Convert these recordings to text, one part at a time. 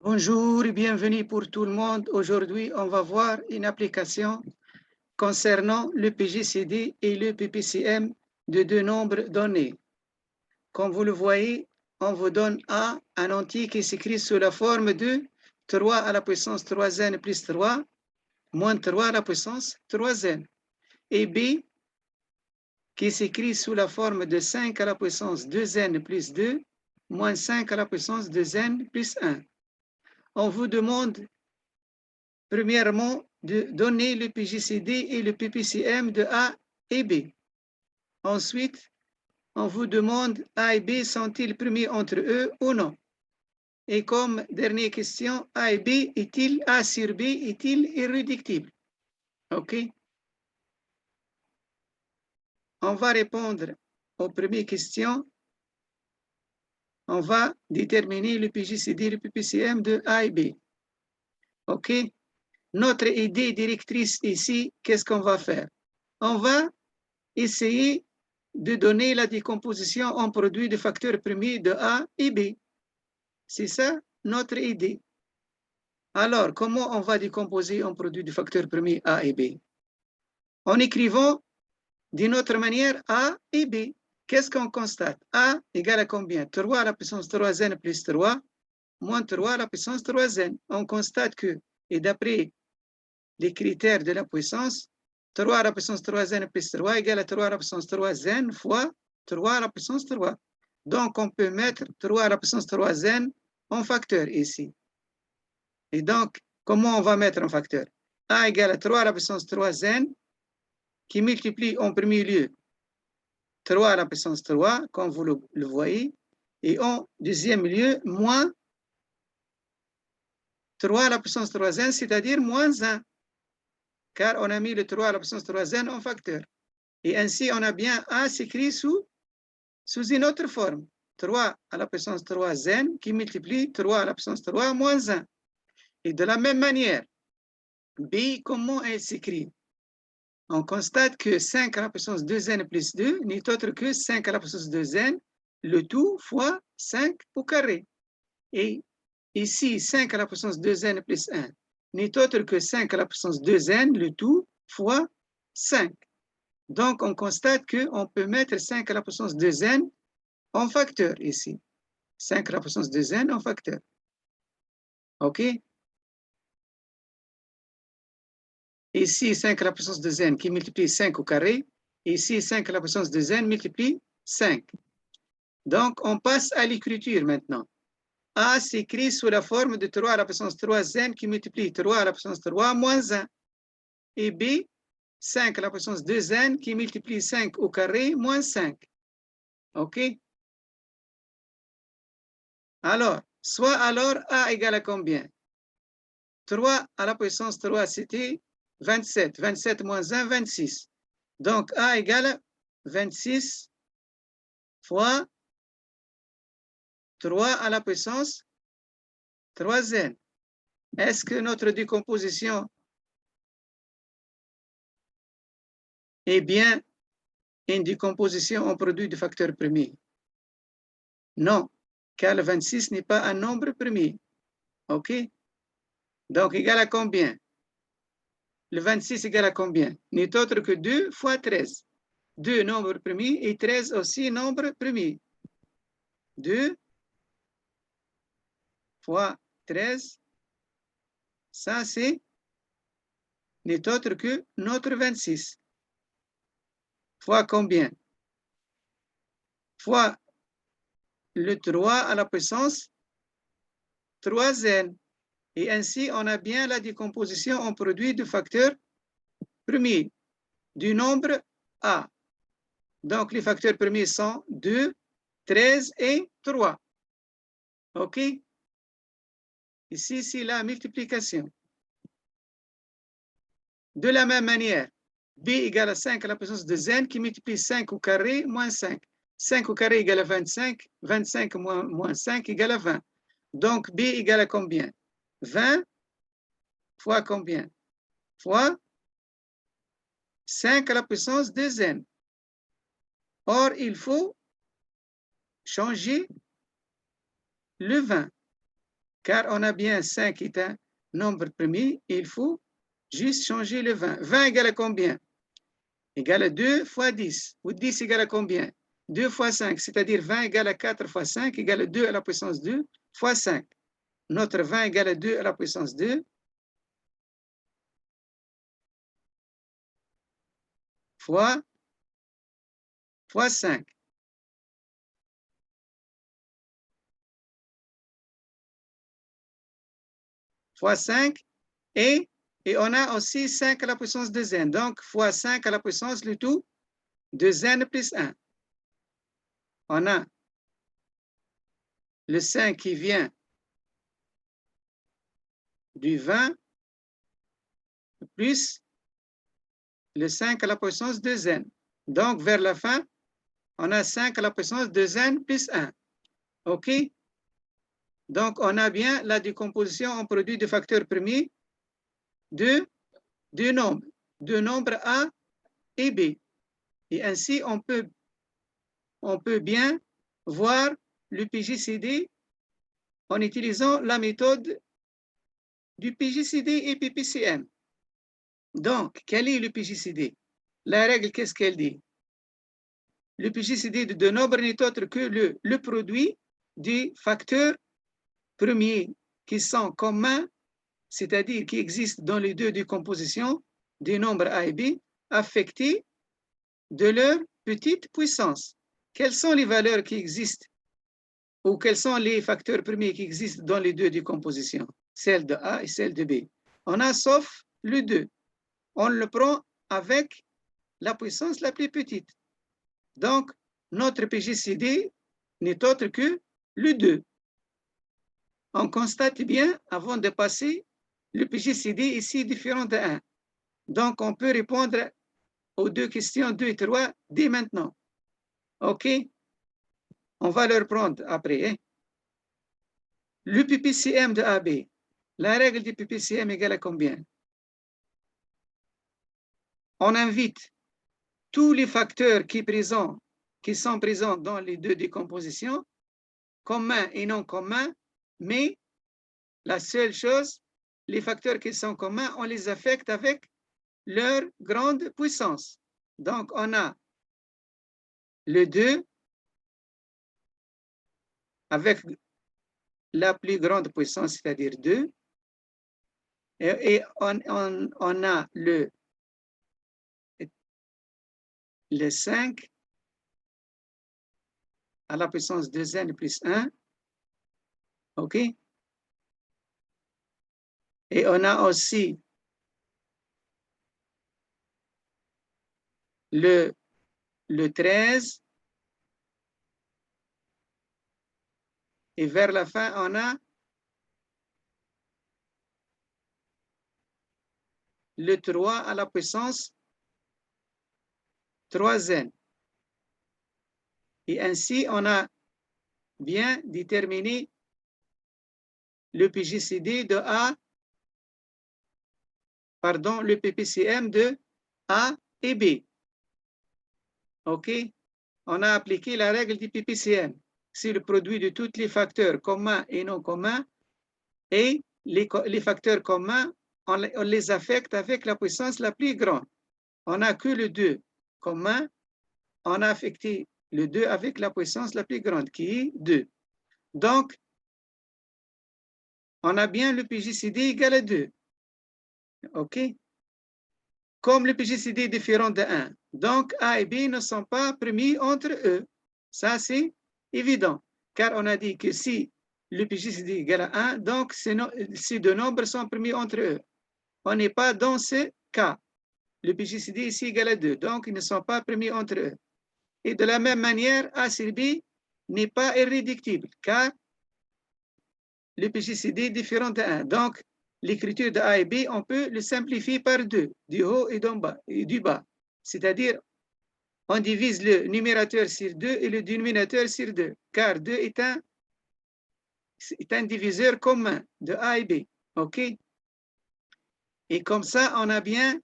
Bonjour et bienvenue pour tout le monde. Aujourd'hui, on va voir une application concernant le PGCD et le PPCM de deux nombres donnés. Comme vous le voyez, on vous donne A, un entier qui s'écrit sous la forme de 3 à la puissance 3n plus 3, moins 3 à la puissance 3n. Et B, qui s'écrit sous la forme de 5 à la puissance 2n plus 2, moins 5 à la puissance 2n plus 1. On vous demande premièrement de donner le PGCD et le PPCM de A et B. Ensuite, on vous demande A et B sont-ils premiers entre eux ou non? Et comme dernière question, A et B est-il A sur B est-il irréductible? OK? On va répondre aux premières questions. On va déterminer le PGCD et le PPCM de A et B. OK? Notre idée directrice ici, qu'est-ce qu'on va faire? On va essayer de donner la décomposition en produits de facteurs premiers de A et B. C'est ça notre idée. Alors, comment on va décomposer en produits de facteurs premiers A et B? En écrivant d'une autre manière A et B. Qu'est-ce qu'on constate? A égale à combien? 3 à la puissance 3n plus 3, moins 3 à la puissance 3n. On constate que, et d'après les critères de la puissance, 3 à la puissance 3n plus 3 égale à 3 à la puissance 3n fois 3 à la puissance 3. Donc, on peut mettre 3 à la puissance 3n en facteur ici. Et donc, comment on va mettre en facteur? A égale à 3 à la puissance 3n qui multiplie en premier lieu 3 à la puissance 3, comme vous le voyez, et en deuxième lieu, moins 3 à la puissance 3n, c'est-à-dire moins 1, car on a mis le 3 à la puissance 3n en facteur. Et ainsi, on a bien A s'écrit sous une autre forme. 3 à la puissance 3n qui multiplie 3 à la puissance 3 moins 1. Et de la même manière, B, comment elle s'écrit? On constate que 5 à la puissance 2n plus 2 n'est autre que 5 à la puissance 2n, le tout fois 5 au carré. Et ici, 5 à la puissance 2n plus 1 n'est autre que 5 à la puissance 2n, le tout fois 5. Donc, on constate qu'on peut mettre 5 à la puissance 2n en facteur ici. 5 à la puissance 2n en facteur. OK? Ici, 5 à la puissance 2n qui multiplie 5 au carré. Ici, 5 à la puissance 2n multiplie 5. Donc, on passe à l'écriture maintenant. A s'écrit sous la forme de 3 à la puissance 3n qui multiplie 3 à la puissance 3 moins 1. Et B, 5 à la puissance 2n qui multiplie 5 au carré moins 5. OK? Alors, soit alors A égale à combien? 3 à la puissance 3, c'était 27. 27 moins 1, 26. Donc, A égale 26 fois 3 à la puissance 3n. Est-ce que notre décomposition est bien une décomposition en produit de facteurs premiers? Non, car le 26 n'est pas un nombre premier. OK? Donc, égal à combien? Le 26 égale à combien? N'est autre que 2 fois 13. 2 nombres premiers et 13 aussi nombre premier. 2 fois 13, ça c'est n'est autre que notre 26. Fois combien? Fois le 3 à la puissance 3n. Et ainsi, on a bien la décomposition en produit de facteurs premiers du nombre A. Donc, les facteurs premiers sont 2, 13 et 3. OK? Ici, c'est la multiplication. De la même manière, B égale à 5 à la puissance de n qui multiplie 5 au carré moins 5. 5 au carré égale à 25. 25 moins 5 égale à 20. Donc, B égale à combien? 20 fois combien? Fois 5 à la puissance de n. Or, il faut changer le 20. car on a bien 5 qui est un nombre premier, il faut juste changer le 20. 20 égale à combien? Égale à 2 fois 10. Ou 10 égale à combien? 2 fois 5, c'est-à-dire 20 égale à 4 fois 5 égale à 2 à la puissance 2 fois 5. Notre 20 égale à 2 à la puissance 2 fois 5. Fois 5 et on a aussi 5 à la puissance 2n. Donc, fois 5 à la puissance le tout 2n plus 1. On a le 5 qui vient du 20 plus le 5 à la puissance 2n. Donc, vers la fin, on a 5 à la puissance 2n plus 1. OK? Donc, on a bien la décomposition en produit de facteurs premiers de deux nombres A et B. Et ainsi, on peut bien voir le PGCD en utilisant la méthode du PGCD et PPCM. Donc, quel est le PGCD? La règle, qu'est-ce qu'elle dit? Le PGCD de deux nombres n'est autre que le produit des facteurs premiers qui sont communs, c'est-à-dire qui existent dans les deux décompositions des nombres A et B, affectés de leur petite puissance. Quelles sont les valeurs qui existent ou quels sont les facteurs premiers qui existent dans les deux décompositions, celle de A et celle de B? On a sauf le 2. On le prend avec la puissance la plus petite. Donc, notre PGCD n'est autre que le 2. On constate bien, avant de passer, le PGCD ici différent de 1. Donc, on peut répondre aux deux questions 2 et 3 dès maintenant. OK? On va le reprendre après. Hein? Le PPCM de AB. La règle du PPCM égale à combien? On invite tous les facteurs qui sont présents dans les deux décompositions, communs et non communs, mais la seule chose, les facteurs qui sont communs, on les affecte avec leur grande puissance. Donc, on a le 2 avec la plus grande puissance, c'est-à-dire 2, et on a le 5 à la puissance 2n plus 1, OK? Et on a aussi le 13, et vers la fin, on a le 3 à la puissance 3n. Et ainsi, on a bien déterminé le PGCD de A, pardon, le PPCM de A et B. OK? On a appliqué la règle du PPCM. C'est le produit de tous les facteurs communs et non communs. Et les facteurs communs, on les affecte avec la puissance la plus grande. On n'a que le 2 commun. On a affecté le 2 avec la puissance la plus grande, qui est 2. Donc, on a bien le PGCD égal à 2. OK? Comme le PGCD est différent de 1. Donc, A et B ne sont pas premiers entre eux. Ça, c'est évident. Car on a dit que si le PGCD est égal à 1, donc ces deux nombres sont premiers entre eux. On n'est pas dans ce cas. Le PGCD ici est égal à 2. Donc, ils ne sont pas premiers entre eux. Et de la même manière, A sur B n'est pas irréductible, car le PGCD est différent de 1. Donc, l'écriture de A et B, on peut le simplifier par 2, du haut et du bas. C'est-à-dire, on divise le numérateur sur 2 et le dénominateur sur 2, car 2 est un diviseur commun de A et B. OK? Et comme ça, on a bien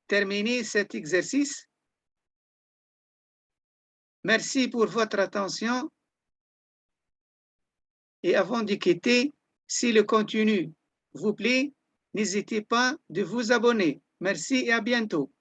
terminé cet exercice. Merci pour votre attention. Et avant de quitter, si le contenu vous plaît, n'hésitez pas de vous abonner. Merci et à bientôt.